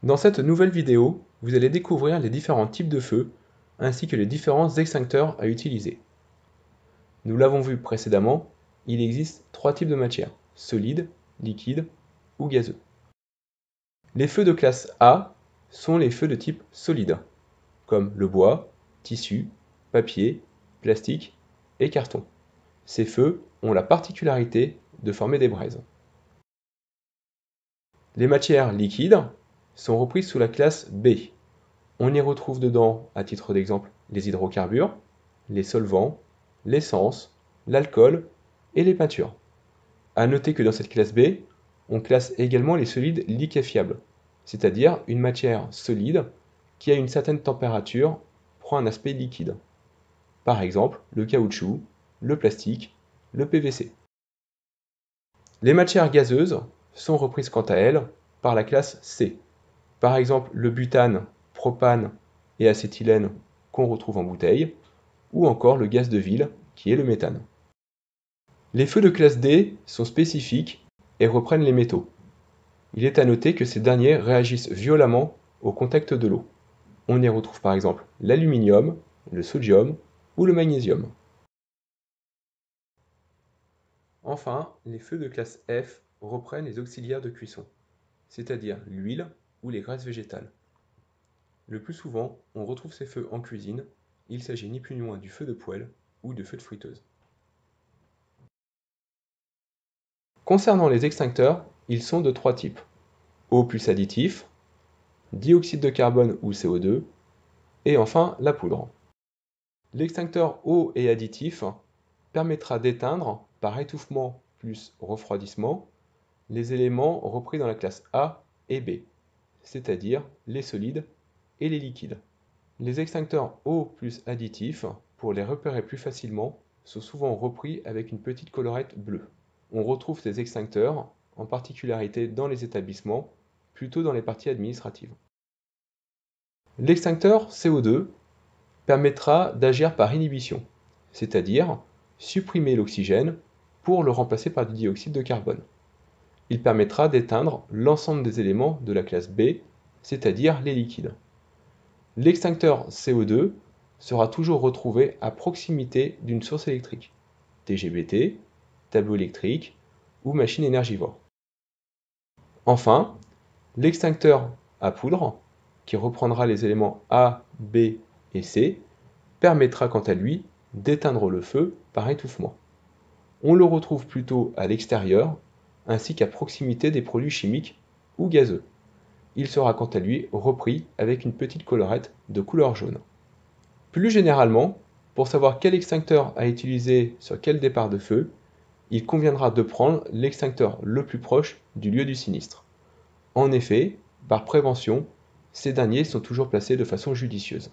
Dans cette nouvelle vidéo, vous allez découvrir les différents types de feux, ainsi que les différents extincteurs à utiliser. Nous l'avons vu précédemment, il existe trois types de matières, solide, liquide ou gazeux. Les feux de classe A sont les feux de type solide, comme le bois, tissu, papier, plastique et carton. Ces feux ont la particularité de former des braises. Les matières liquides sont reprises sous la classe B. On y retrouve dedans, à titre d'exemple, les hydrocarbures, les solvants, l'essence, l'alcool et les peintures. À noter que dans cette classe B, on classe également les solides liquéfiables, c'est-à-dire une matière solide qui à une certaine température prend un aspect liquide. Par exemple, le caoutchouc, le plastique, le PVC. Les matières gazeuses sont reprises quant à elles par la classe C. Par exemple, le butane, propane et acétylène qu'on retrouve en bouteille, ou encore le gaz de ville qui est le méthane. Les feux de classe D sont spécifiques et reprennent les métaux. Il est à noter que ces derniers réagissent violemment au contact de l'eau. On y retrouve par exemple l'aluminium, le sodium ou le magnésium. Enfin, les feux de classe F reprennent les auxiliaires de cuisson, c'est-à-dire l'huile ou les graisses végétales. Le plus souvent, on retrouve ces feux en cuisine, il s'agit ni plus ni moins du feu de poêle ou de feu de friteuse. Concernant les extincteurs, ils sont de trois types. Eau plus additif, dioxyde de carbone ou CO2, et enfin la poudre. L'extincteur eau et additif permettra d'éteindre, par étouffement plus refroidissement, les éléments repris dans la classe A et B, c'est-à-dire les solides et les liquides. Les extincteurs eau plus additifs, pour les repérer plus facilement, sont souvent repris avec une petite collerette bleue. On retrouve ces extincteurs, en particularité dans les établissements, plutôt dans les parties administratives. L'extincteur CO2 permettra d'agir par inhibition, c'est-à-dire supprimer l'oxygène pour le remplacer par du dioxyde de carbone. Il permettra d'éteindre l'ensemble des éléments de la classe B, c'est-à-dire les liquides. L'extincteur CO2 sera toujours retrouvé à proximité d'une source électrique, TGBT, tableau électrique ou machine énergivore. Enfin, l'extincteur à poudre, qui reprendra les éléments A, B et C, permettra quant à lui d'éteindre le feu par étouffement. On le retrouve plutôt à l'extérieur, ainsi qu'à proximité des produits chimiques ou gazeux. Il sera quant à lui repris avec une petite collerette de couleur jaune. Plus généralement, pour savoir quel extincteur à utiliser sur quel départ de feu, il conviendra de prendre l'extincteur le plus proche du lieu du sinistre. En effet, par prévention, ces derniers sont toujours placés de façon judicieuse.